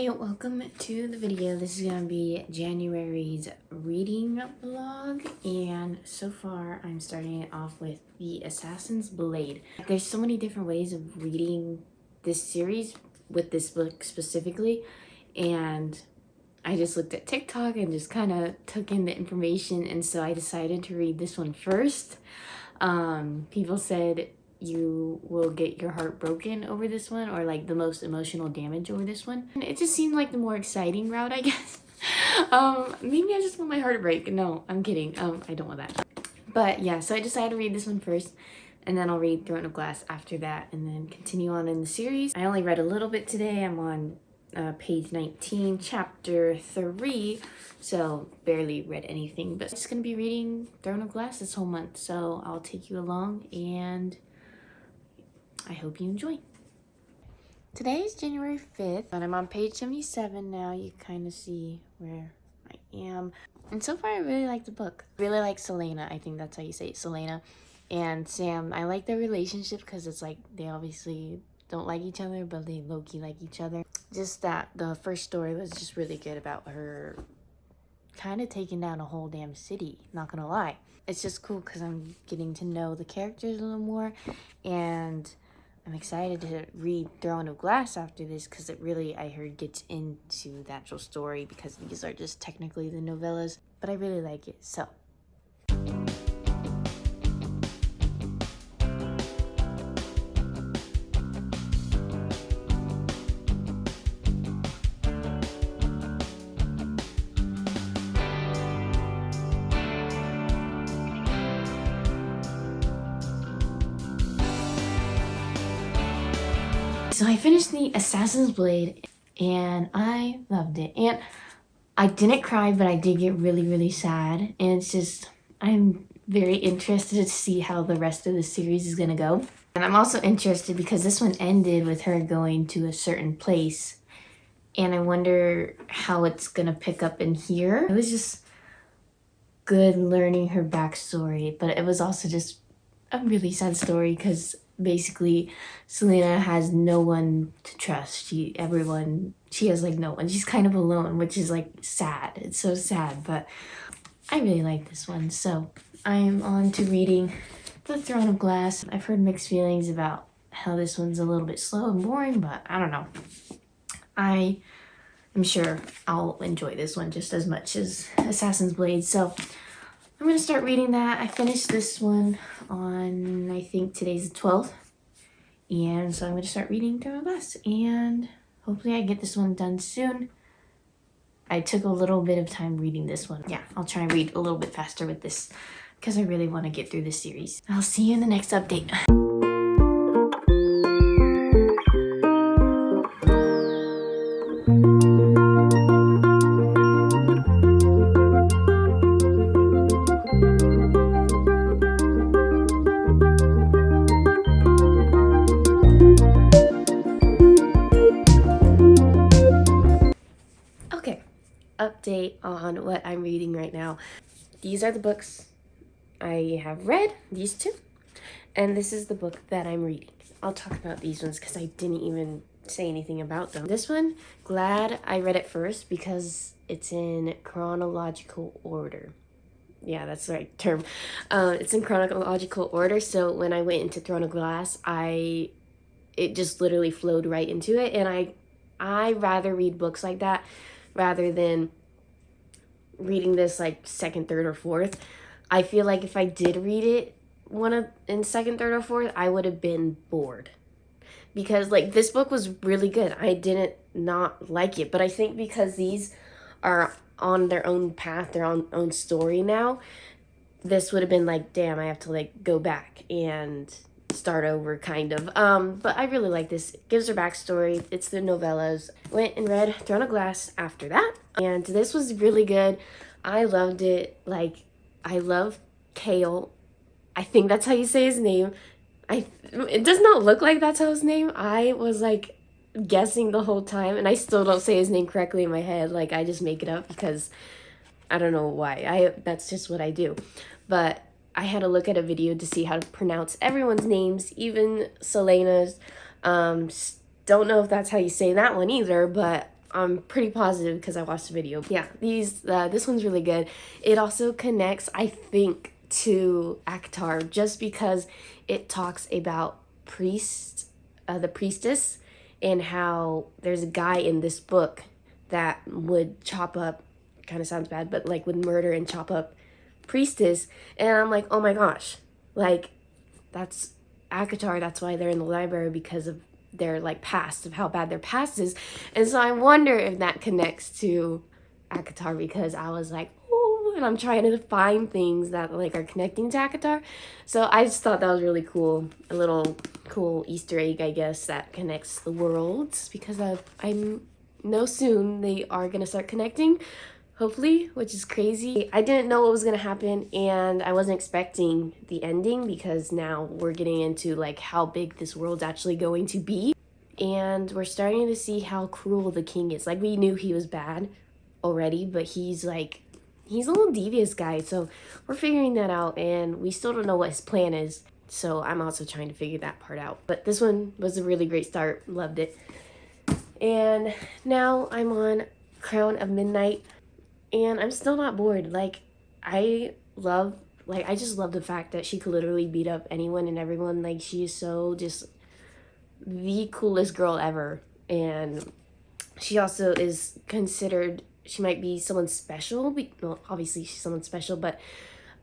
Hey, welcome to the video. This is gonna be January's reading vlog, and so far I'm starting it off with The Assassin's Blade. There's so many different ways of reading this series with this book specifically, and I just looked at TikTok and just kind of took in the information, and so I decided to read this one first. People said you will get your heart broken over this one, or like the most emotional damage over this one. And it just seemed like the more exciting route, I guess. Maybe I just want my heart to break. No, I'm kidding. I don't want that. But yeah, so I decided to read this one first, and then I'll read Throne of Glass after that, and then continue on in the series. I only read a little bit today. I'm on page 19, chapter 3, so barely read anything, but I'm just gonna be reading Throne of Glass this whole month, so I'll take you along, and I hope you enjoy. Today is January 5th, and I'm on page 77 now. You kind of see where I am. And so far, I really like the book. I really like Selena. I think that's how you say it, Selena. And Sam, I like their relationship because it's like they obviously don't like each other, but they low-key like each other. Just that the first story was just really good about her kind of taking down a whole damn city, not gonna lie. It's just cool because I'm getting to know the characters a little more, and I'm excited to read Throne of Glass after this because it really, I heard, gets into the actual story because these are just technically the novellas, but I really like it, so. So I finished The Assassin's Blade, and I loved it. And I didn't cry, but I did get really, really sad. And it's just, I'm very interested to see how the rest of the series is gonna go. And I'm also interested because this one ended with her going to a certain place. And I wonder how it's gonna pick up in here. It was just good learning her backstory, but it was also just a really sad story because basically Selena has no one to trust. She has like no one. She's kind of alone, which is like sad. It's so sad, but I really like this one. So I'm on to reading The Throne of Glass. I've heard mixed feelings about how this one's a little bit slow and boring, but I don't know. I am sure I'll enjoy this one just as much as Assassin's Blade. So I'm gonna start reading that. I finished this one on, I think today's the 12th. And so I'm gonna start reading Throne of Glass, and hopefully I get this one done soon. I took a little bit of time reading this one. Yeah, I'll try and read a little bit faster with this because I really want to get through this series. I'll see you in the next update. Update on what I'm reading right now. These are the books I have read, these two, and this is the book that I'm reading. I'll talk about these ones because I didn't even say anything about them. This one, glad I read it first because it's in chronological order. Yeah, that's the right term. It's in chronological order, so when I went into Throne of Glass, it just literally flowed right into it, and I rather read books like that rather than reading this like second, third, or fourth. I feel like if I did read it in second, third, or fourth, I would have been bored. Because like this book was really good. I didn't not like it. But I think because these are on their own path, their own story now, this would have been like, damn, I have to like go back and start over kind of. But I really like this. It gives her backstory. It's the novellas. Went and read Throne of Glass after that, and this was really good. I loved it. Like, I love Kale. I think that's how you say his name. It does not look like that's how his name. I was like guessing the whole time, and I still don't say his name correctly in my head. Like, I just make it up because I don't know why. That's just what I do. But I had to look at a video to see how to pronounce everyone's names, even Selena's. Don't know if that's how you say that one either, but I'm pretty positive because I watched the video. Yeah, this one's really good. It also connects, I think, to Akatar just because it talks about the priestess, and how there's a guy in this book that would chop up, kind of sounds bad, but like would murder and chop up priestess. And I'm like, oh my gosh, like that's Akatar. That's why they're in the library, because of their like past, of how bad their past is. And so I wonder if that connects to Akatar, because I was like, oh, and I'm trying to find things that like are connecting to Akatar. So I just thought that was really cool. A little cool Easter egg, I guess, that connects the worlds, because I know soon they are gonna start connecting, hopefully, which is crazy. I didn't know what was gonna happen, and I wasn't expecting the ending, because now we're getting into like how big this world's actually going to be, and we're starting to see how cruel the king is. Like, we knew he was bad already, but he's a little devious guy, so we're figuring that out, and we still don't know what his plan is. So I'm also trying to figure that part out. But this one was a really great start. Loved it. And now I'm on Crown of Midnight, and I'm still not bored. Like, I I just love the fact that she could literally beat up anyone and everyone. Like, she is so just the coolest girl ever. And she also is considered, she might be someone special. Well, obviously she's someone special, but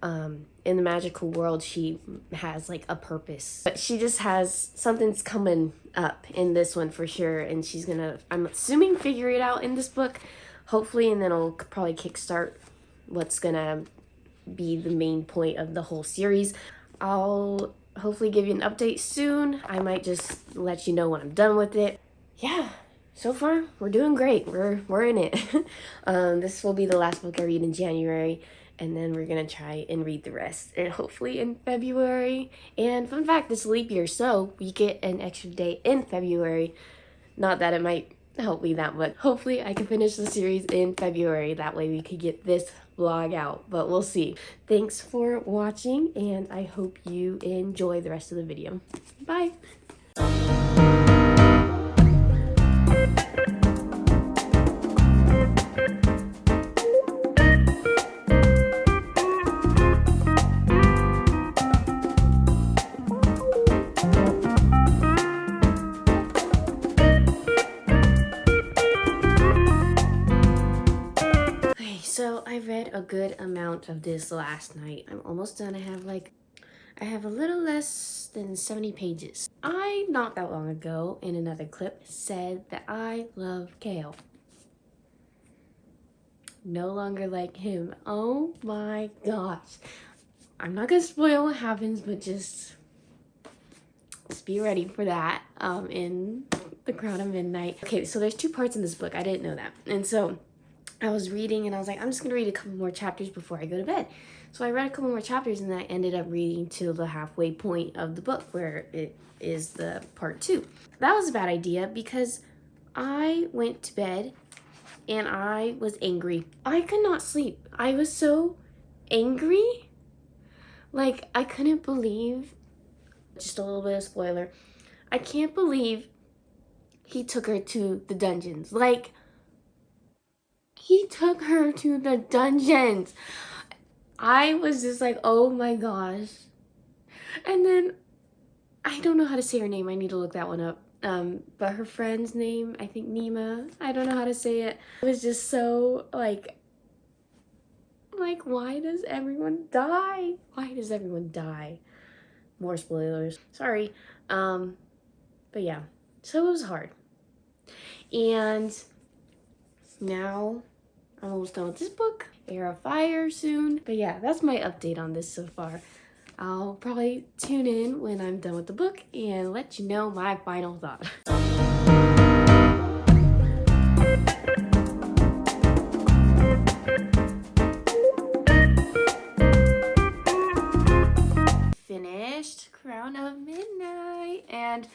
in the magical world, she has like a purpose. But she just has something's coming up in this one for sure, and she's gonna, I'm assuming, figure it out in this book, hopefully, and then it'll probably kickstart what's gonna be the main point of the whole series. I'll hopefully give you an update soon. I might just let you know when I'm done with it. Yeah, so far we're doing great. We're in it. This will be the last book I read in January, and then we're gonna try and read the rest, and hopefully in February. And fun fact, it's leap year, so we get an extra day in February. Not that it might help me that much. Hopefully I can finish the series in February. That way we could get this vlog out, but we'll see. Thanks for watching, and I hope you enjoy the rest of the video. Bye. So I read a good amount of this last night. I'm almost done. I have a little less than 70 pages. I, not that long ago, in another clip, said that I love Kale. No longer like him. Oh my gosh. I'm not gonna spoil what happens, but just be ready for that in The Crown of Midnight. Okay, so there's 2 parts in this book. I didn't know that. And so I was reading, and I was like, I'm just gonna read a couple more chapters before I go to bed. So I read a couple more chapters, and I ended up reading to the halfway point of the book, where it is the part 2. That was a bad idea, because I went to bed and I was angry. I could not sleep. I was so angry. Like, I couldn't believe, just a little bit of spoiler, I can't believe he took her to the dungeons. Like, he took her to the dungeons. I was just like, oh my gosh. And then, I don't know how to say her name. I need to look that one up. But her friend's name, I think Nima. I don't know how to say it. It was just so, like, why does everyone die? Why does everyone die? More spoilers. Sorry. But yeah. So it was hard. And now I'm almost done with this book. Air of Fire soon. But yeah, that's my update on this so far. I'll probably tune in when I'm done with the book and let you know my final thought. Finished Crown of Midnight, and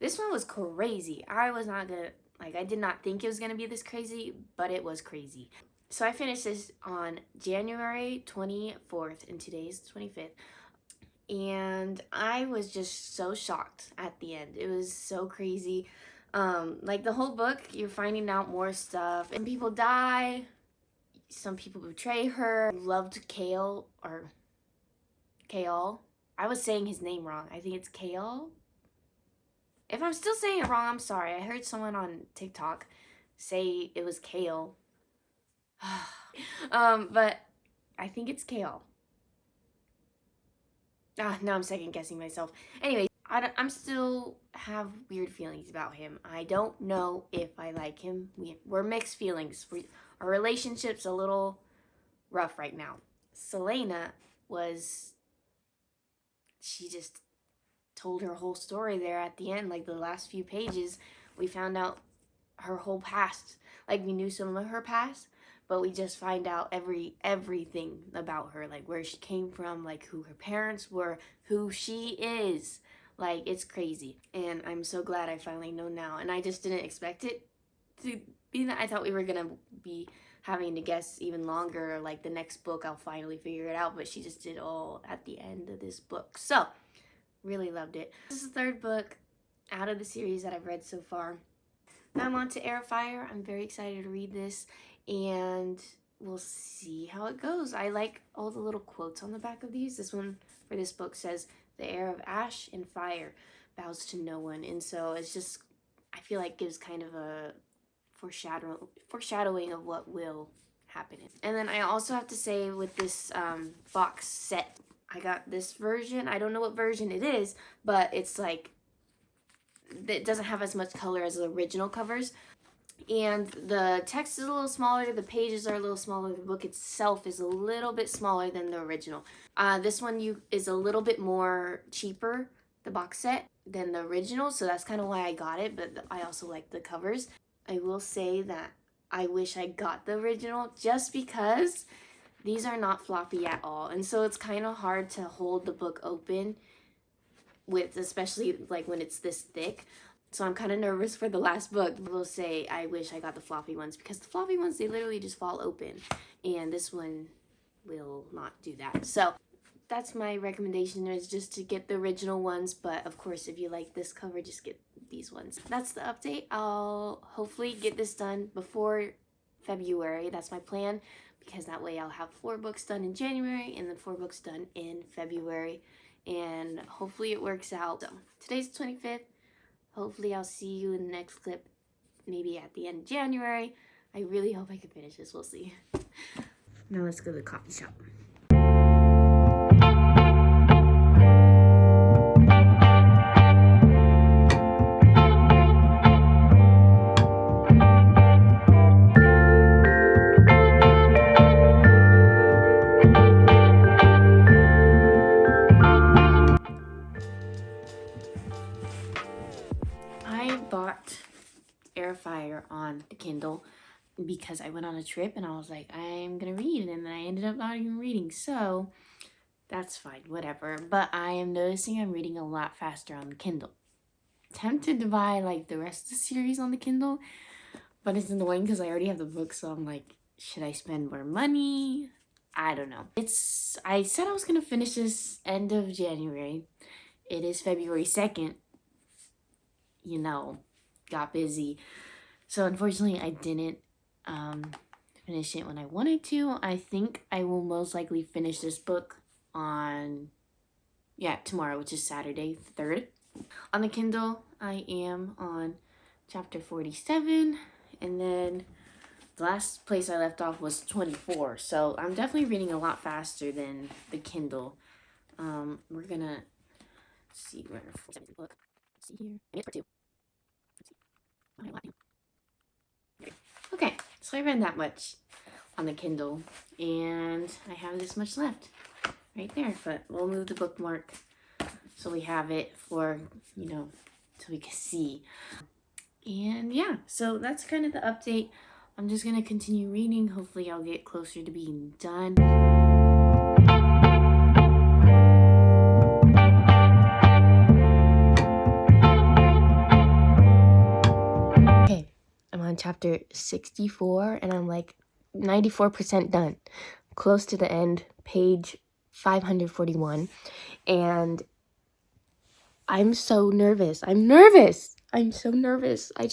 this one was crazy. I was not gonna, I did not think it was gonna be this crazy, but it was crazy. So I finished this on January 24th, and today's the 25th. And I was just so shocked at the end. It was so crazy. Like the whole book, you're finding out more stuff. And people die. Some people betray her. Loved Kale or Kale. I was saying his name wrong. I think it's Kale. If I'm still saying it wrong, I'm sorry. I heard someone on TikTok say it was Kale. But I think it's Kale. Now I'm second guessing myself. Anyway, I'm still have weird feelings about him. I don't know if I like him. We're mixed feelings. Our relationship's a little rough right now. Selena she just told her whole story there at the end, like the last few pages. We found out her whole past. Like we knew some of her past, but we just find out everything about her, like where she came from, like who her parents were, who she is. Like it's crazy, and I'm so glad I finally know now. And I just didn't expect it to be that. I thought we were gonna be having to guess even longer, like the next book I'll finally figure it out, but she just did all at the end of this book. So really loved it. This is the third book out of the series that I've read so far. Now I'm on to Air of Fire. I'm very excited to read this, and we'll see how it goes. I like all the little quotes on the back of these. This one for this book says, "The air of ash and fire bows to no one." And so it's just, I feel like gives kind of a foreshadowing of what will happen. And then I also have to say with this box set, I got this version. I don't know what version it is, but it's like, it doesn't have as much color as the original covers. And the text is a little smaller, the pages are a little smaller, the book itself is a little bit smaller than the original. This one is a little bit more cheaper, the box set, than the original, so that's kind of why I got it, but I also like the covers. I will say that I wish I got the original just because these are not floppy at all, and so it's kind of hard to hold the book open with, especially like when it's this thick. So I'm kind of nervous for the last book. I will say I wish I got the floppy ones, because the floppy ones, they literally just fall open, and this one will not do that. So that's my recommendation, is just to get the original ones, but of course if you like this cover, just get these ones. That's the update. I'll hopefully get this done before February. That's my plan, because that way I'll have 4 books done in January and then 4 books done in February, and hopefully it works out. So today's the 25th. Hopefully I'll see you in the next clip, maybe at the end of January. I really hope I can finish this. We'll see. Now let's go to the coffee shop. I bought Air Fire on the Kindle because I went on a trip and I was like, I'm gonna read, and then I ended up not even reading, so that's fine, whatever. But I am noticing I'm reading a lot faster on the Kindle. Tempted to buy like the rest of the series on the Kindle, but it's annoying because I already have the book, so I'm like, should I spend more money? I don't know. I said I was gonna finish this end of January. It is February 2nd. You know, got busy. So unfortunately I didn't finish it when I wanted to. I think I will most likely finish this book on, tomorrow, which is Saturday 3rd. On the Kindle, I am on chapter 47, and then the last place I left off was 24. So I'm definitely reading a lot faster than the Kindle. We're gonna see where the book. Let's see here. It's part 2. Okay, so I read that much on the Kindle, and I have this much left right there, but we'll move the bookmark so we have it for, so we can see. And yeah, so that's kind of the update. I'm just gonna continue reading. Hopefully I'll get closer to being done. Okay, I'm on chapter 64 and I'm like 94% done. Close to the end, page 541. And I'm so nervous. I'm nervous. I'm so nervous. I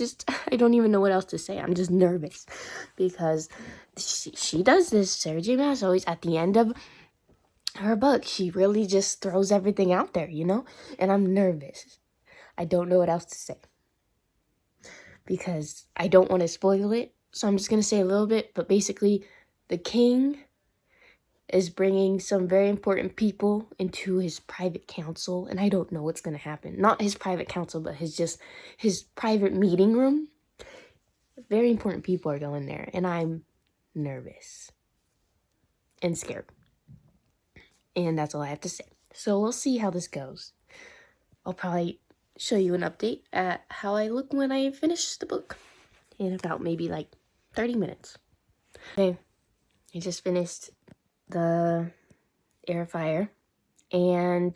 don't even know what else to say. I'm just nervous because she does this. Sarah J. Maas always at the end of her book, she really just throws everything out there, you know? And I'm nervous. I don't know what else to say because I don't want to spoil it. So I'm just going to say a little bit, but basically the king is bringing some very important people into his private council, and I don't know what's going to happen. Not his private council, but his private meeting room. Very important people are going there, and I'm nervous and scared. And that's all I have to say. So we'll see how this goes. I'll probably show you an update at how I look when I finish the book in about maybe like 30 minutes. Okay, I just finished the air fryer, and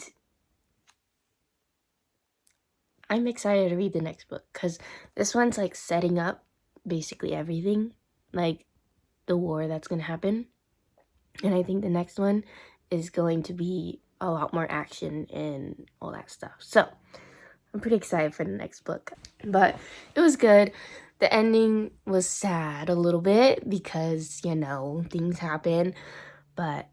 I'm excited to read the next book because this one's like setting up basically everything, like the war that's going to happen. And I think the next one is going to be a lot more action and all that stuff. So I'm pretty excited for the next book. But it was good. The ending was sad a little bit because, you know, things happen. But,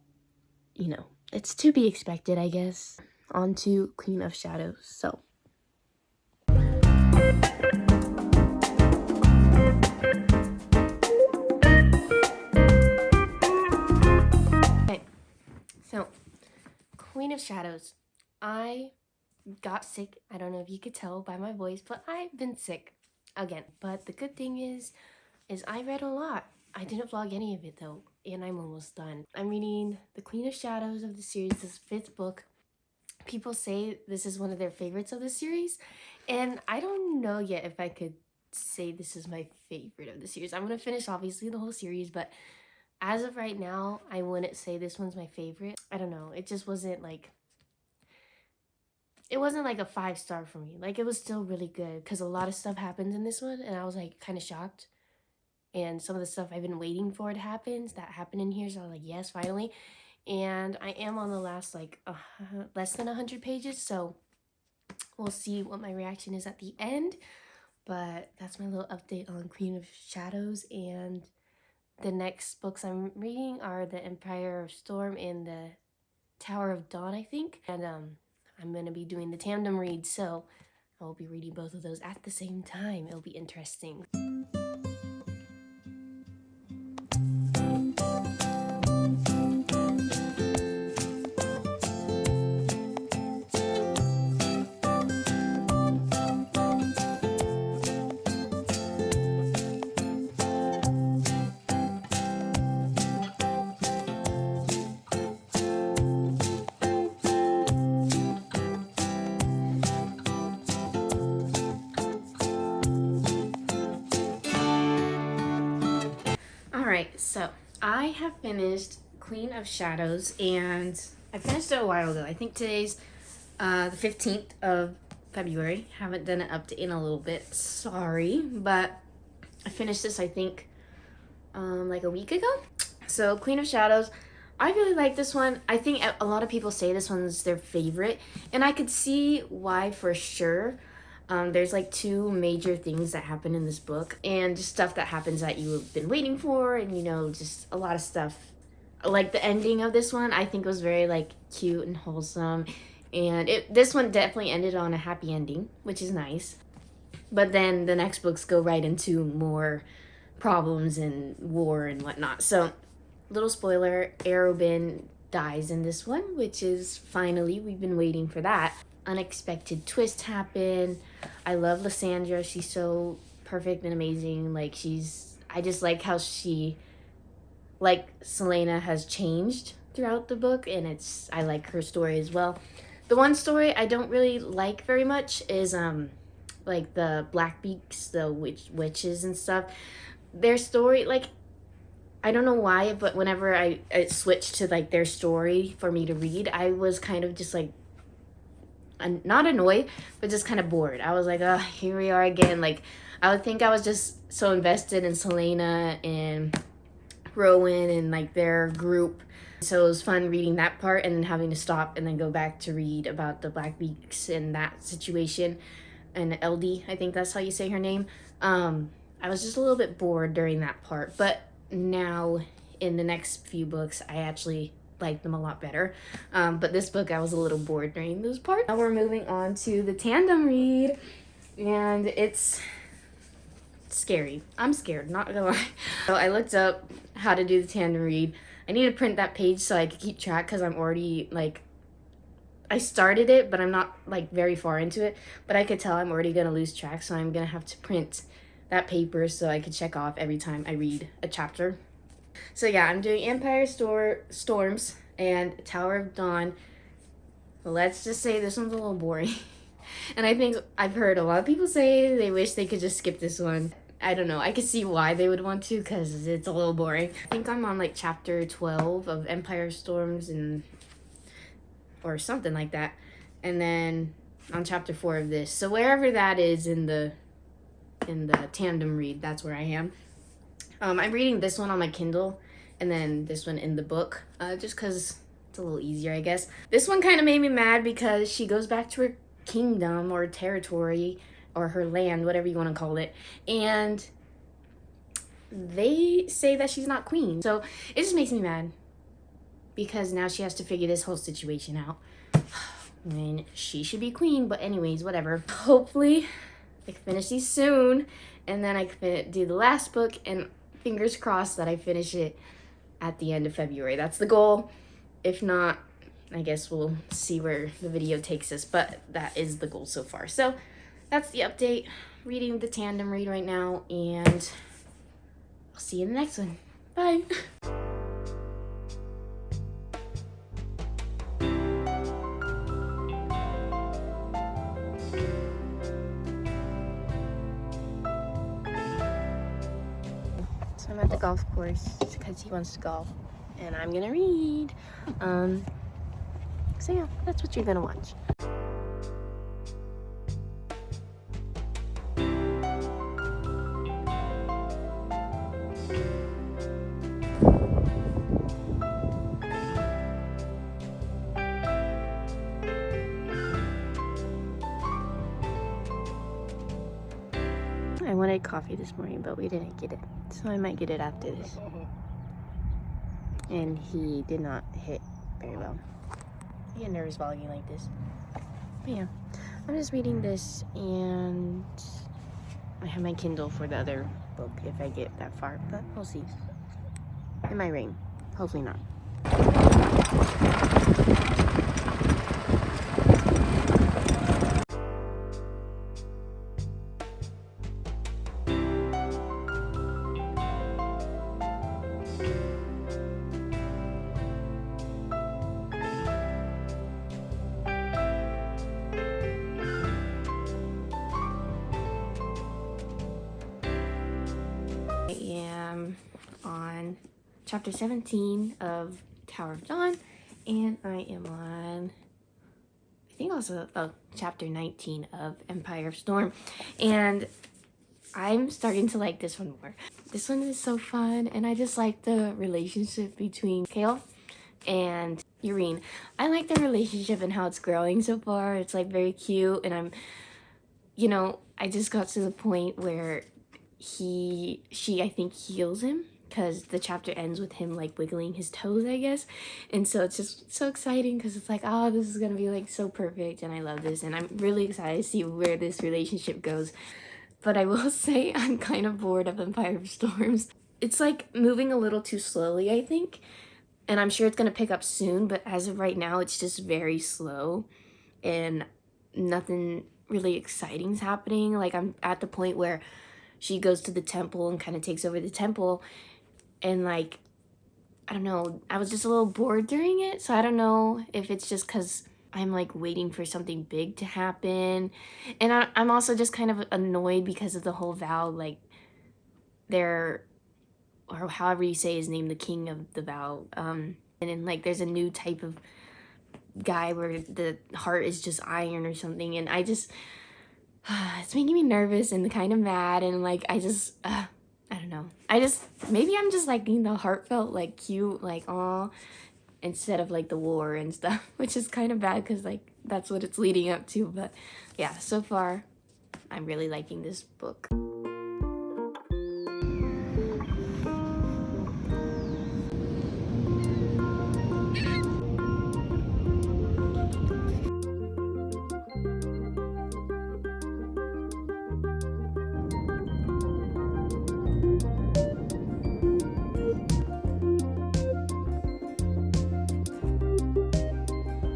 you know, it's to be expected, I guess. On to Queen of Shadows. So. Okay. So, Queen of Shadows. I got sick. I don't know if you could tell by my voice, but I've been sick again. But the good thing is I read a lot. I didn't vlog any of it though, and I'm almost done. I'm reading The Queen of Shadows of the series, this 5th book. People say this is one of their favorites of the series, and I don't know yet if I could say this is my favorite of the series. I'm gonna finish obviously the whole series, but as of right now, I wouldn't say this one's my favorite. I don't know. It just wasn't like, it wasn't like a 5-star for me. Like, it was still really good because a lot of stuff happens in this one, and I was like kind of shocked. And some of the stuff I've been waiting for it happens, that happened in here. So I was like, yes, finally. And I am on the last like less than 100 pages. So we'll see what my reaction is at the end. But that's my little update on Queen of Shadows. And the next books I'm reading are The Empire of Storm and The Tower of Dawn, I think. And I'm going to be doing the tandem read. So I will be reading both of those at the same time. It'll be interesting. Alright, so I have finished Queen of Shadows, and I finished it a while ago. I think today's the 15th of February. Haven't done an update in a little bit. Sorry, but I finished this, I think, like a week ago. So Queen of Shadows, I really like this one. I think a lot of people say this one's their favorite, and I could see why for sure. There's like 2 major things that happen in this book, and just stuff that happens that you've been waiting for, and you know, just a lot of stuff. Like the ending of this one, I think was very like cute and wholesome, and this one definitely ended on a happy ending, which is nice. But then the next books go right into more problems and war and whatnot. So, little spoiler, Arobin dies in this one, which is finally, we've been waiting for that. Unexpected twist happen. I love Lysandra. She's so perfect and amazing. Like, I just like how she, like Selena, has changed throughout the book, and I like her story as well. The one story I don't really like very much is like the Blackbeaks, the witches and stuff. Their story, like, I don't know why, but whenever I switched to like their story for me to read, I was kind of just like, not annoyed, but just kind of bored. I was like, oh, here we are again. Like, I would think I was just so invested in Selena and Rowan and like their group. So it was fun reading that part and then having to stop and then go back to read about the Blackbeaks and that situation. and LD, I think that's how you say her name. I was just a little bit bored during that part, but now in the next few books, I actually like them a lot better. But this book, I was a little bored during this part. Now we're moving on to the tandem read, and it's scary. I'm scared, not gonna lie. So I looked up how to do the tandem read. I need to print that page so I can keep track because I'm already like, I started it, but I'm not like very far into it, but I could tell I'm already gonna lose track, so I'm gonna have to print that paper so I could check off every time I read a chapter. So yeah, I'm doing Storms and Tower of Dawn. Let's just say this one's a little boring. And I think I've heard a lot of people say they wish they could just skip this one. I don't know. I could see why they would want to because it's a little boring. I think I'm on like chapter 12 of Empire Storms or something like that. And then on chapter 4 of this. So wherever that is in the tandem read, that's where I am. I'm reading this one on my Kindle and then this one in the book, just because it's a little easier, I guess. This one kind of made me mad because she goes back to her kingdom or territory or her land, whatever you want to call it, and they say that she's not queen. So it just makes me mad because now she has to figure this whole situation out. I mean, she should be queen, but anyways, whatever. Hopefully I can finish these soon, and then I can do the last book, and fingers crossed that I finish it at the end of February. That's the goal. If not, I guess we'll see where the video takes us, but that is the goal so far. So that's the update. Reading the tandem read right now, and I'll see you in the next one. Bye. So I'm at the golf course because he wants to golf, and I'm gonna read. So yeah, that's what you're gonna watch. I wanted coffee this morning, but we didn't get it, so I might get it after this. And he did not hit very well. I get nervous vlogging like this. But yeah, I'm just reading this, and I have my Kindle for the other book if I get that far, but we'll see. It might rain. Hopefully not. I am on chapter 17 of Tower of Dawn, and I am on, I think also chapter 19 of Empire of Storm, and I'm starting to like this one more. This one is so fun, and I just like the relationship between Kale and Irene. I like the relationship and how it's growing so far. It's like very cute, and I just got to the point where she I think heals him because the chapter ends with him like wiggling his toes, I guess. And so it's just so exciting because it's like, oh, this is gonna be like so perfect, and I love this, and I'm really excited to see where this relationship goes. But I will say I'm kind of bored of Empire of Storms. It's like moving a little too slowly, I think, and I'm sure it's gonna pick up soon, but as of right now it's just very slow and nothing really exciting's happening. Like, I'm at the point where she goes to the temple and kind of takes over the temple, and like, I don't know, I was just a little bored during it. So I don't know if it's just because I'm like waiting for something big to happen, and I'm also just kind of annoyed because of the whole vow, like they're, or however you say his name, the king of the vow, and then like there's a new type of guy where the heart is just iron or something, and I just it's making me nervous and kind of mad, and like I don't know, maybe I'm just liking the heartfelt, like cute, like aw, instead of like the war and stuff, which is kind of bad because like that's what it's leading up to. But yeah, so far I'm really liking this book.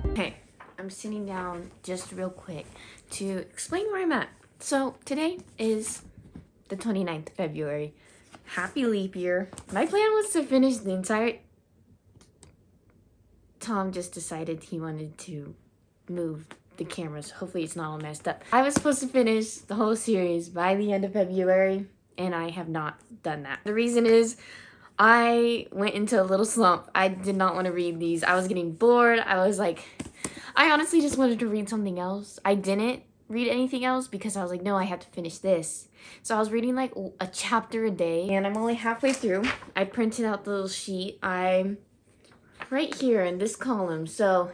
Okay, I'm sitting down just real quick to explain where I'm at. So today is the 29th of February. Happy leap year. My plan was to finish the entire... Tom just decided he wanted to move the cameras. Hopefully it's not all messed up. I was supposed to finish the whole series by the end of February, and I have not done that. The reason is I went into a little slump. I did not want to read these. I was getting bored. I was like, I honestly just wanted to read something else. I didn't read anything else because I was like, no, I have to finish this. So I was reading like a chapter a day, and I'm only halfway through. I printed out the little sheet. I'm right here in this column, so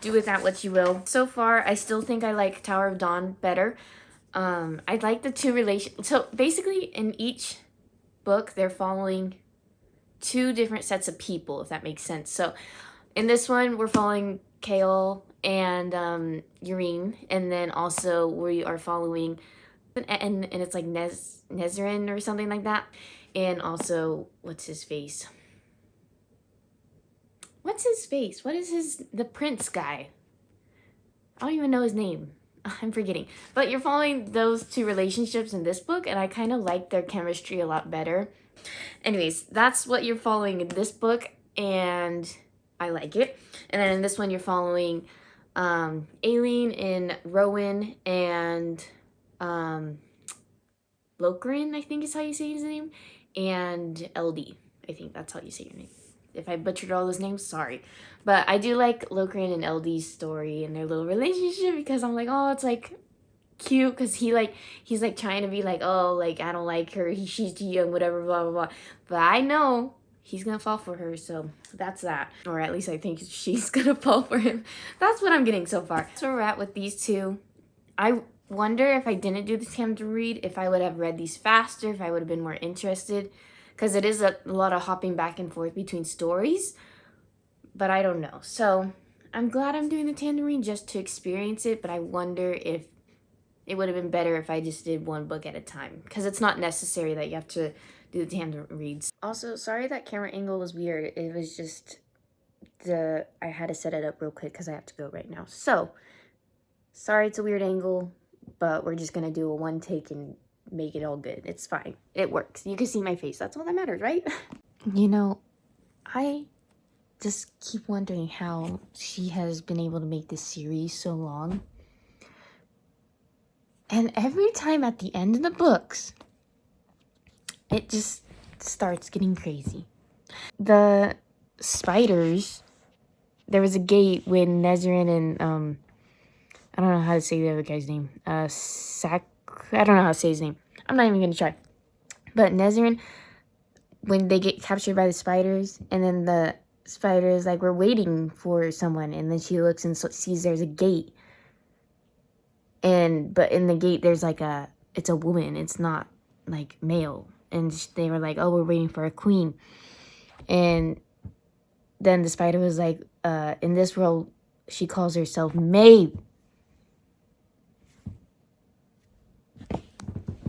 do with that what you will. So far, I still think I like Tower of Dawn better. I like the two relations. So basically, in each book, they're following two different sets of people, if that makes sense. So in this one, we're following Kale and Urine, and then also we are following, and it's like Nezerin or something like that, and also what's his face? What's his face? What is the prince guy? I don't even know his name. I'm forgetting. But you're following those two relationships in this book, and I kind of like their chemistry a lot better. Anyways, that's what you're following in this book, and I like it. And then in this one, you're following Aileen and Rowan and Lokrin, I think is how you say his name, and LD. I think that's how you say your name. If I butchered all those names, sorry. But I do like Lokrin and LD's story and their little relationship because I'm like, oh, it's like cute because he's like trying to be like, oh, like I don't like her, she's too young, whatever, blah blah blah. But I know he's gonna fall for her, so that's that. Or at least I think she's gonna fall for him. That's what I'm getting so far. So we're at with these two. I wonder if I didn't do the time to read, if I would have read these faster, if I would have been more interested. Because it is a lot of hopping back and forth between stories. But I don't know. So I'm glad I'm doing the tandem read just to experience it. But I wonder if it would have been better if I just did one book at a time. Because it's not necessary that you have to do the tandem reads. Also, sorry that camera angle was weird. It was just I had to set it up real quick because I have to go right now. So, sorry it's a weird angle. But we're just going to do a one take and make it all good. It's fine. It works. You can see my face. That's all that matters, right? You know, I just keep wondering how she has been able to make this series so long. And every time at the end of the books, it just starts getting crazy. The spiders, there was a gate when Nezerin and, I don't know how to say the other guy's name. I don't know how to say his name. I'm not even going to try. But Nezerin, when they get captured by the spiders, and then the spiders, like, we're waiting for someone, and then she looks and sees there's a gate. But in the gate, there's like it's a woman. It's not, like, male. And they were like, oh, we're waiting for a queen. And then the spider was like, in this world, she calls herself Maeve.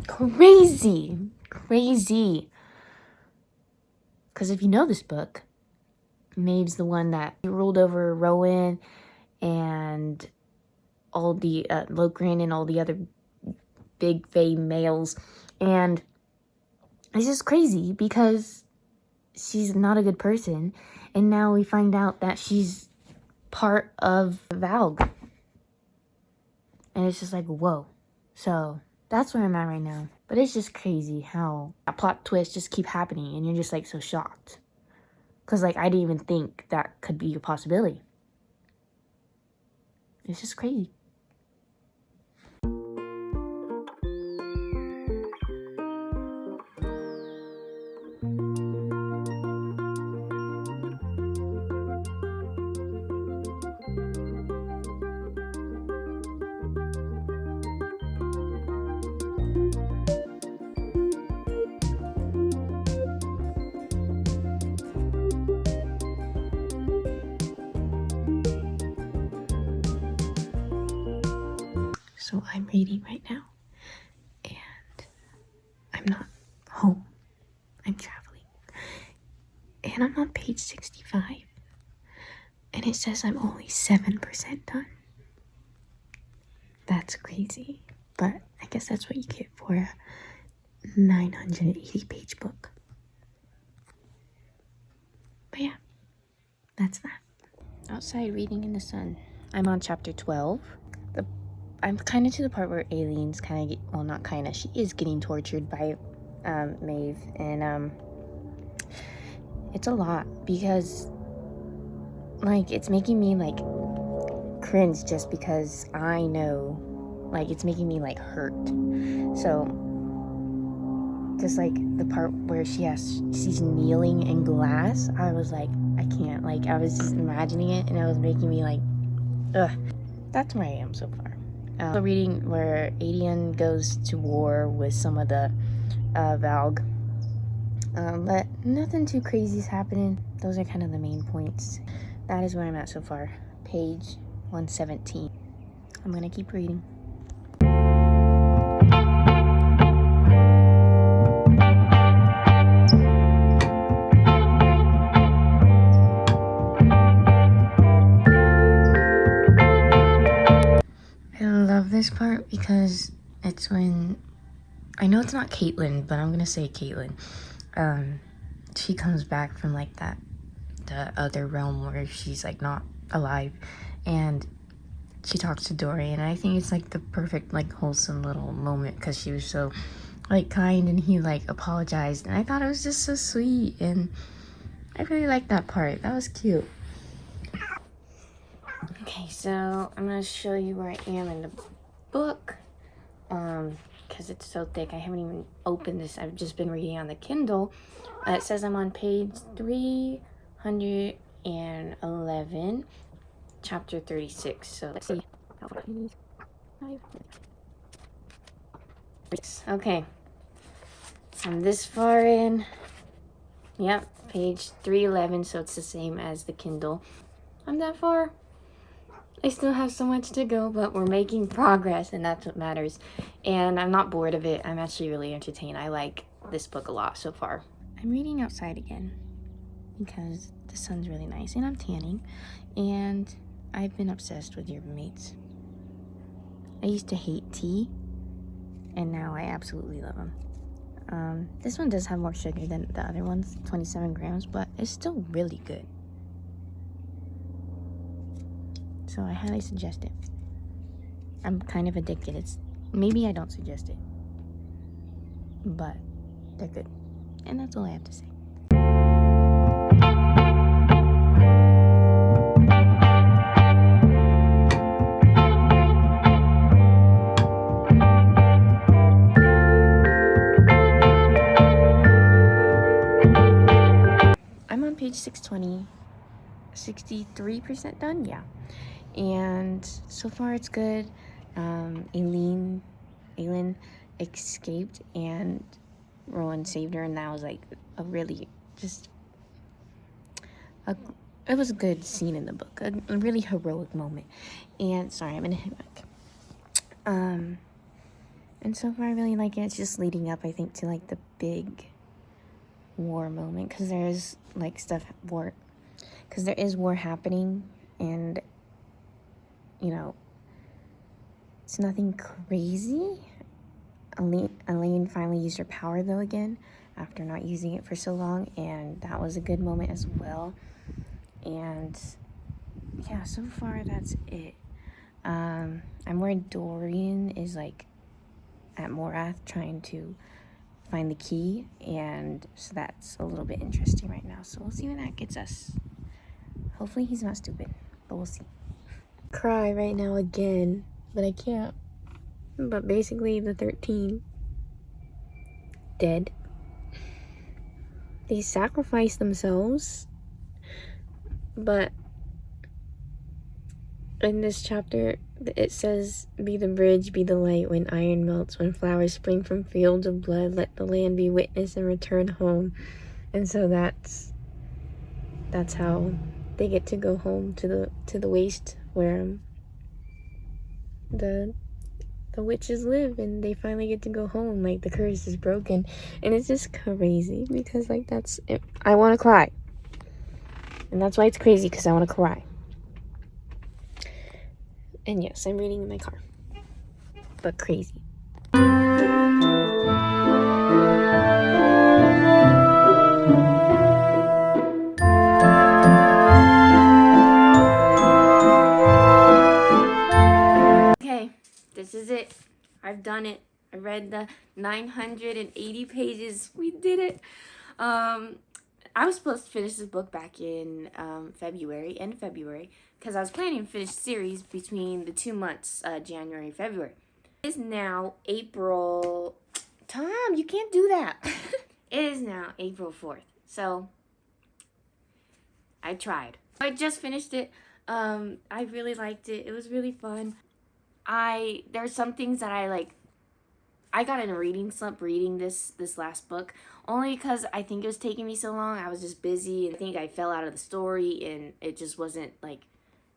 Crazy. Because if you know this book, Maeve's the one that ruled over Rowan and all the Lokrin and all the other big fae males. And it's just crazy because she's not a good person. And now we find out that she's part of Valg. And it's just like, whoa. So that's where I'm at right now. But it's just crazy how a plot twist just keep happening and you're just like so shocked. Because like I didn't even think that could be a possibility. It's just crazy. So I'm reading right now, and I'm not home. I'm traveling. And I'm on page 65. And it says I'm only 7% done. That's crazy. But I guess that's what you get for a 980 page book. But yeah, that's that. Outside reading in the sun. I'm on chapter 12. I'm kind of to the part where Aileen's kind of well, not kind of, she is getting tortured by Maeve, and it's a lot because like it's making me like cringe just because I know, like it's making me like hurt. So just like the part where she's kneeling in glass, I was like, I can't, like I was just imagining it and it was making me like, ugh. That's where I am so far. Reading where Adian goes to war with some of the Valg, but nothing too crazy is happening. Those are kind of the main points. That is where I'm at so far. Page 117. I'm gonna keep reading. I love this part because it's when, I know it's not Caitlin, but I'm gonna say Caitlin. She comes back from like the other realm where she's like not alive, and she talks to Dory, and I think it's like the perfect like wholesome little moment because she was so like kind and he like apologized, and I thought it was just so sweet, and I really liked that part. That was cute. Okay, so I'm gonna show you where I am in the book, because it's so thick. I haven't even opened this. I've just been reading on the Kindle. It says I'm on page 311, chapter 36. So let's see. Okay, I'm this far in. Yep, page 311, so it's the same as the Kindle. I'm that far. I still have so much to go, but we're making progress, and that's what matters. And I'm not bored of it. I'm actually really entertained. I like this book a lot so far. I'm reading outside again because the sun's really nice, and I'm tanning, and I've been obsessed with yerba mates. I used to hate tea, and now I absolutely love them. This one does have more sugar than the other ones, 27 grams, but it's still really good. So I highly suggest it. I'm kind of addicted. Maybe I don't suggest it, but they're good. And that's all I have to say. I'm on page 620, 63% done, yeah. And so far it's good. Aileen escaped and Rowan saved her, and that was like a really it was a good scene in the book, a really heroic moment. And sorry, I'm gonna hit back. And so far I really like it. It's just leading up, I think, to like the big war moment, because there is like there is war happening, and you know, it's nothing crazy. Elaine finally used her power though again after not using it for so long, and that was a good moment as well. And yeah, so far that's it. I'm where Dorian is like at Morath trying to find the key, and so that's a little bit interesting right now. So we'll see where that gets us. Hopefully he's not stupid, but we'll see. Cry right now again, but I can't. But basically the 13 dead. They sacrificed themselves, but in this chapter it says, be the bridge, be the light, when iron melts, when flowers spring from fields of blood, let the land be witness and return home. And so that's how they get to go home to the waste where the the witches live and they finally get to go home. Like, the curse is broken. And it's just crazy because, like, that's it. I want to cry. And that's why it's crazy, because I want to cry. And yes, I'm reading in my car. But crazy. Okay, this is it. I've done it. I read the 980 pages. We did it. I was supposed to finish this book back in February, end of February, because I was planning to finish the series between the 2 months, January and February. It is now April. Tom, you can't do that. It is now April 4th. So, I tried. I just finished it. I really liked it. It was really fun. There's some things that I got in a reading slump reading this last book, only because I think it was taking me so long. I was just busy, and I think I fell out of the story, and it just wasn't like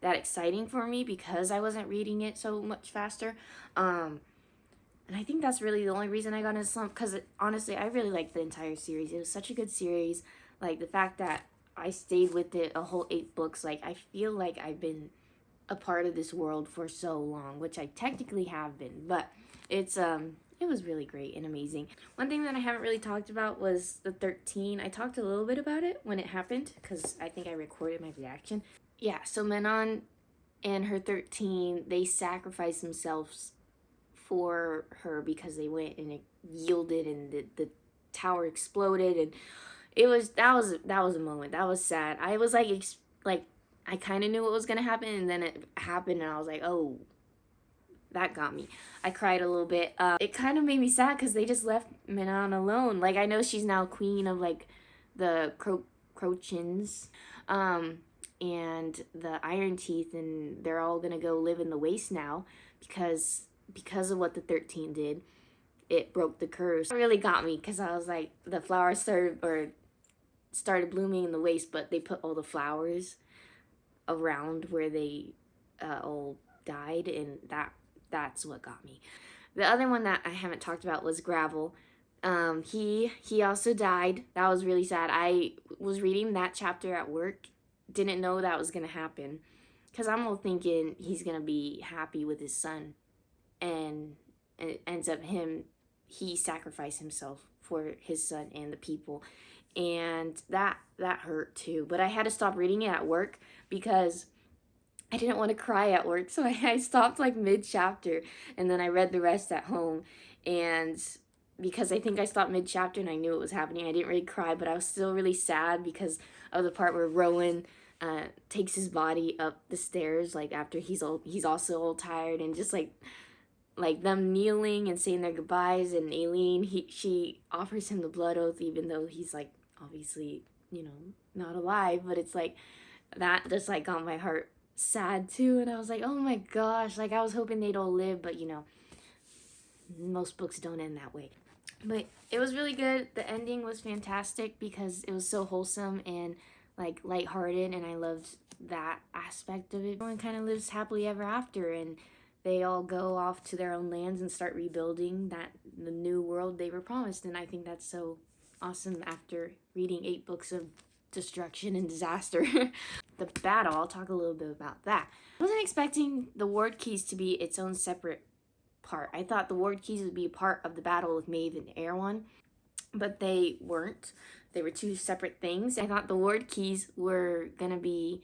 that exciting for me because I wasn't reading it so much faster. And I think that's really the only reason I got in a slump, because honestly, I really liked the entire series. It was such a good series. Like, the fact that I stayed with it a whole 8 books, like, I feel like I've been a part of this world for so long, which I technically have been, but it was really great and amazing. One thing that I haven't really talked about was the 13. I talked a little bit about it when it happened, because I think I recorded my reaction. Yeah, so Menon and her 13, they sacrificed themselves for her because they went and it yielded, and the tower exploded, and that was a moment. That was sad. I was like I kind of knew what was gonna happen, and then it happened, and I was like, oh, that got me. I cried a little bit. It kind of made me sad because they just left Menon alone. Like, I know she's now queen of, like, the Crochins, and the Iron Teeth, and they're all gonna go live in the waste now because of what the 13 did. It broke the curse. It really got me because I was like, the flowers started blooming in the waste, but they put all the flowers around where they all died, and that's what got me. The other one that I haven't talked about was Gravel. He also died. That was really sad. I was reading that chapter at work, didn't know that was gonna happen, because I'm all thinking he's gonna be happy with his son, and it ends up he sacrificed himself for his son and the people, and that hurt too. But I had to stop reading it at work because I didn't want to cry at work, so I stopped like mid-chapter, and then I read the rest at home. And because I think I stopped mid-chapter and I knew it was happening, I didn't really cry, but I was still really sad because of the part where Rowan takes his body up the stairs, like, after he's also all tired, and just like them kneeling and saying their goodbyes, and Aileen, she offers him the blood oath, even though he's like obviously, not alive, but it's like that just like got my heart sad too, and I was like, oh my gosh, like, I was hoping they'd all live, but most books don't end that way. But it was really good. The ending was fantastic because it was so wholesome and like lighthearted, and I loved that aspect of it. Everyone kind of lives happily ever after, and they all go off to their own lands and start rebuilding the new world they were promised, and I think that's so awesome after reading 8 books of destruction and disaster. The battle, I'll talk a little bit about that. I wasn't expecting the ward keys to be its own separate part. I thought the ward keys would be a part of the battle with Maeve and Erewhon, but they weren't. They were 2 separate things. I thought the ward keys were gonna be,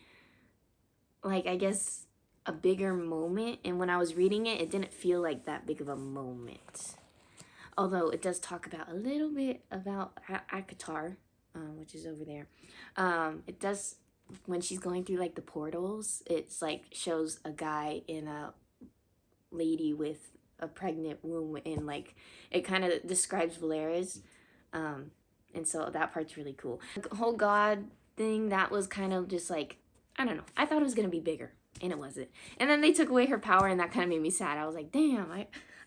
like, I guess, a bigger moment, and when I was reading it, it didn't feel like that big of a moment. Although it does talk about a little bit about Akatar, which is over there. It does, when she's going through like the portals, it's like shows a guy and a lady with a pregnant womb, and like it kind of describes Valera's, and so that part's really cool. The whole god thing, that was kind of just like, I don't know, I thought it was gonna be bigger, and it wasn't. And then they took away her power, and that kind of made me sad. I was like, damn,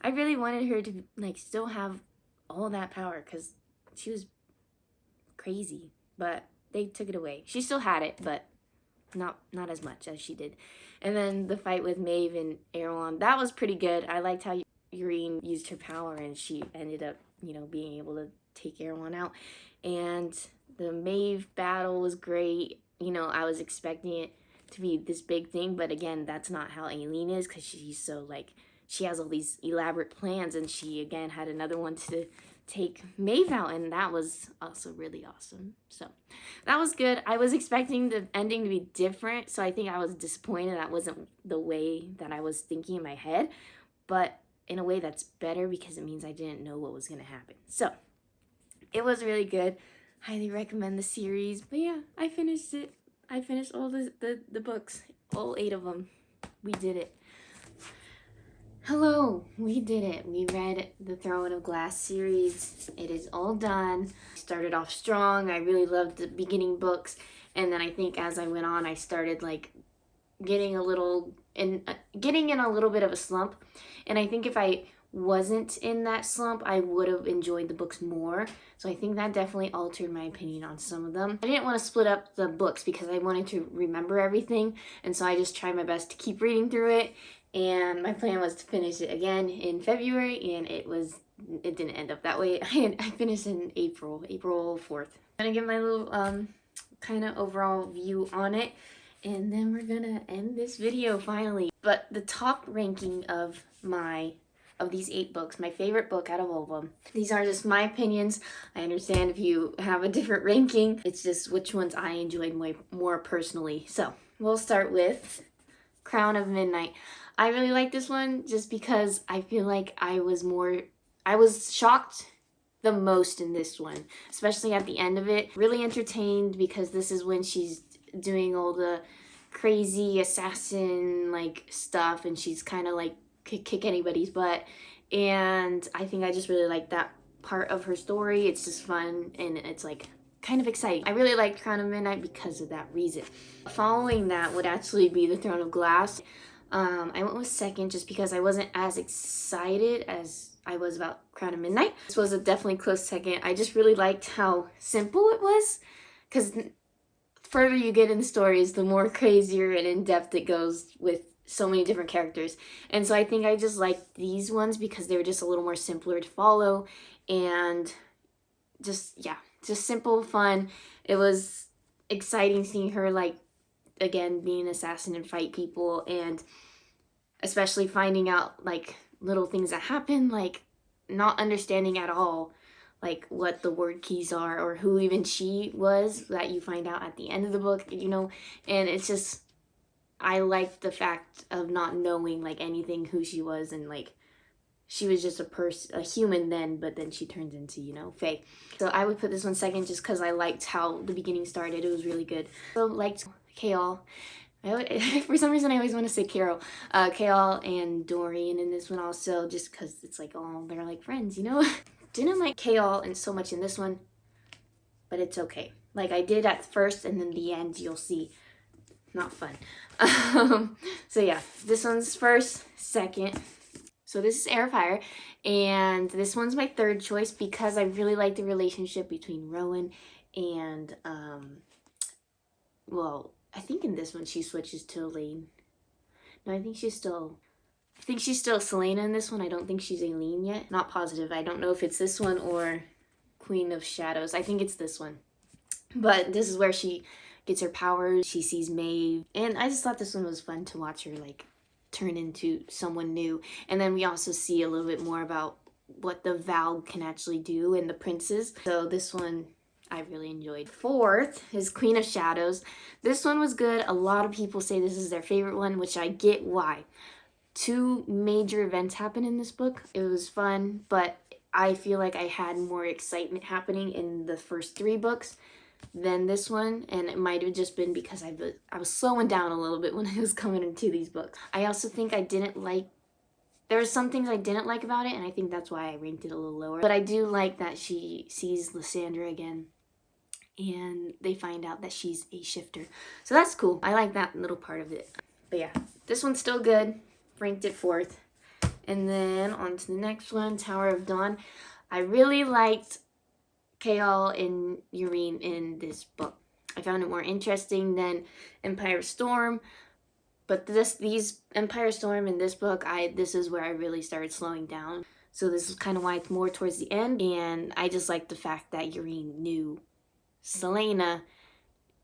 I really wanted her to like still have all that power because she was crazy, but they took it away. She still had it, but not as much as she did. And then the fight with Maeve and Erewhon, that was pretty good. I liked how Yurine used her power and she ended up, you know, being able to take everyone out. And the Maeve battle was great. You know, I was expecting it to be this big thing, but again, that's not how Aileen is, because she's so, like, she has all these elaborate plans, and she again had another one to take Maeve out, and that was also really awesome. So that was good. I was expecting the ending to be different, so I think I was disappointed that wasn't the way that I was thinking in my head, but in a way that's better because it means I didn't know what was going to happen. So it was really good. Highly recommend the series. But yeah, I finished it. I finished all the books, all 8 of them. We did it. Hello, we did it. We read the Throne of Glass series. It is all done. Started off strong. I really loved the beginning books, and then I think as I went on, I started like getting in a little bit of a slump. And I think if I wasn't in that slump, I would have enjoyed the books more. So I think that definitely altered my opinion on some of them. I didn't want to split up the books because I wanted to remember everything, and so I just tried my best to keep reading through it. And my plan was to finish it again in February, and it didn't end up that way. I finished in April 4th. I'm gonna give my little kind of overall view on it, and then we're gonna end this video finally. But the top ranking of these 8 books, my favorite book out of all of them. These are just my opinions. I understand if you have a different ranking. It's just which ones I enjoyed more personally. So we'll start with Crown of Midnight. I really like this one just because I feel like I was shocked the most in this one, especially at the end of it. Really entertained because this is when she's doing all the crazy assassin like stuff, and she's kind of like kick anybody's butt, and I think I just really like that part of her story. It's just fun, and it's like kind of exciting. I really liked Crown of Midnight because of that reason. Following that would actually be the Throne of Glass. I went with second just because I wasn't as excited as I was about Crown of Midnight. This was a definitely close second. I just really liked how simple it was, because further you get in the stories, the more crazier and in-depth it goes with so many different characters. And so I think I just liked these ones because they were just a little more simpler to follow, and just simple, fun. It was exciting seeing her, like, again, being an assassin and fight people, and especially finding out like little things that happen, like not understanding at all like what the word keys are or who even she was, that you find out at the end of the book, you know. And it's just, I liked the fact of not knowing like anything who she was, and like she was just a human then, but then she turns into, you know, Fae. So I would put this one second just because I liked how the beginning started. It was really good. So liked Kaol. For some reason I always want to say Carol. Kaol and Dorian in this one also, just because it's like, oh, they're like friends, you know. Didn't like Kaol and so much in this one, but it's okay. Like I did at first, and then the end you'll see, not fun. So yeah, this one's first, second. So this is Air of Fire, and this one's my third choice because I really like the relationship between Rowan and, well, I think in this one she switches to Elaine. No, I think she's still Selena in this one. I don't think she's Aileen yet. Not positive. I don't know if it's this one or Queen of Shadows. I think it's this one. But this is where she gets her powers. She sees Maeve, and I just thought this one was fun to watch her, like, turn into someone new. And then we also see a little bit more about what the Vow can actually do and the princes. So this one I really enjoyed. Fourth is Queen of Shadows. This one was good. A lot of people say this is their favorite one, which I get why. 2 major events happen in this book. It was fun, but I feel like I had more excitement happening in the first 3 books than this one, and it might have just been because I was slowing down a little bit when I was coming into these books. I also think there were some things I didn't like about it, and I think that's why I ranked it a little lower. But I do like that she sees Lysandra again, and they find out that she's a shifter. So that's cool. I like that little part of it. But yeah, this one's still good. Ranked it 4th. And then on to the next one, Tower of Dawn. I really liked Kaol and Yurine in this book. I found it more interesting than Empire Storm, But these Empire Storm in this book, this is where I really started slowing down. So this is kind of why it's more towards the end. And I just like the fact that Yrene knew Selena,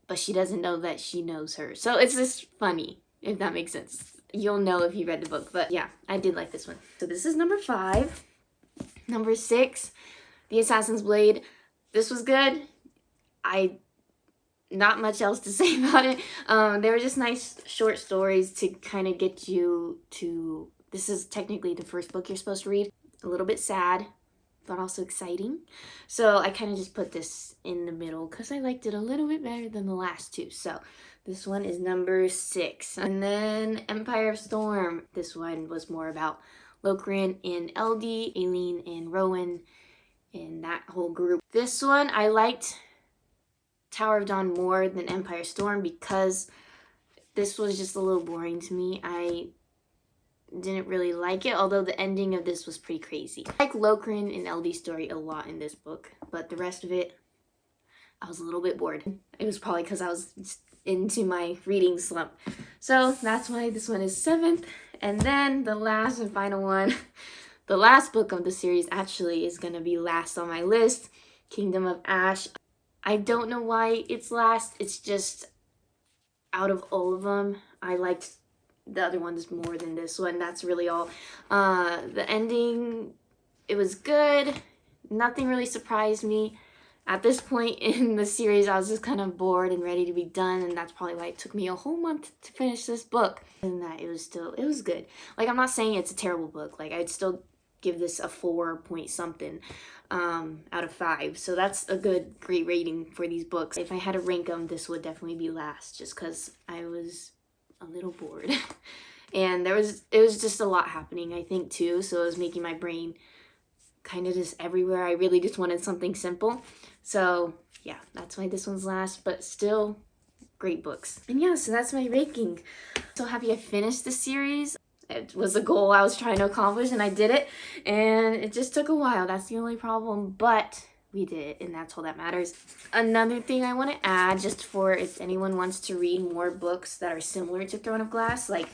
but she doesn't know that she knows her. So it's just funny, if that makes sense. You'll know if you read the book. But yeah, I did like this one. So this is number 5. Number 6, The Assassin's Blade. This was good. Not much else to say about it. They were just nice short stories to kind of get you to... This is technically the first book you're supposed to read. A little bit sad, but also exciting. So I kind of just put this in the middle because I liked it a little bit better than the last 2. So this one is number 6. And then Empire of Storm. This one was more about Lokrin and Eldie, Aileen and Rowan, and that whole group. This one, I liked Tower of Dawn more than Empire Storm because this was just a little boring to me. I didn't really like it, although the ending of this was pretty crazy. I like Lokrin and Eldie's story a lot in this book, but the rest of it, I was a little bit bored. It was probably because I was into my reading slump. So that's why this one is 7th. And then the last and final one, the last book of the series actually is going to be last on my list, Kingdom of Ash. I don't know why it's last. It's just out of all of them, I liked the other ones more than this one. That's really all. The ending, it was good. Nothing really surprised me. At this point in the series, I was just kind of bored and ready to be done, and that's probably why it took me a whole month to finish this book. And that it was good. Like, I'm not saying it's a terrible book. Like, I'd still give this a 4 point something out of 5. So that's a great rating for these books. If I had to rank them, this would definitely be last, just because I was a little bored. And it was just a lot happening, I think, too. So it was making my brain kind of just everywhere. I really just wanted something simple. So yeah, that's why this one's last, but still great books. And yeah, so that's my ranking. So happy I finished the series. It was a goal I was trying to accomplish, and I did it. And it just took a while. That's the only problem, but we did it, and that's all that matters. Another thing I want to add, just for if anyone wants to read more books that are similar to Throne of Glass, like,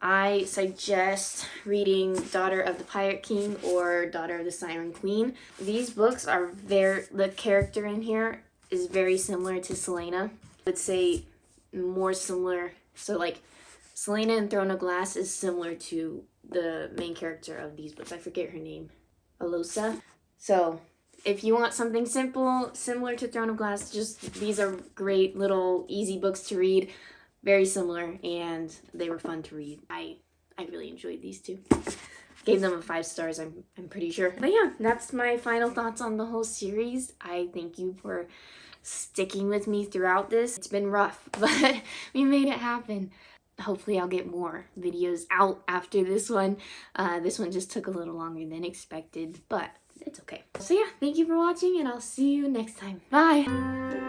I suggest reading Daughter of the Pirate King or Daughter of the Siren Queen. These books are the character in here is very similar to Selena. I would say more similar. So like Selena in Throne of Glass is similar to the main character of these books. I forget her name. Alosa. So if you want something simple, similar to Throne of Glass, these are great little easy books to read. Very similar, and they were fun to read. I really enjoyed these 2. Gave them a 5 stars, I'm pretty sure. But yeah, that's my final thoughts on the whole series. I thank you for sticking with me throughout this. It's been rough, but we made it happen. Hopefully I'll get more videos out after this one. This one just took a little longer than expected, but it's okay. So yeah, thank you for watching, and I'll see you next time. Bye!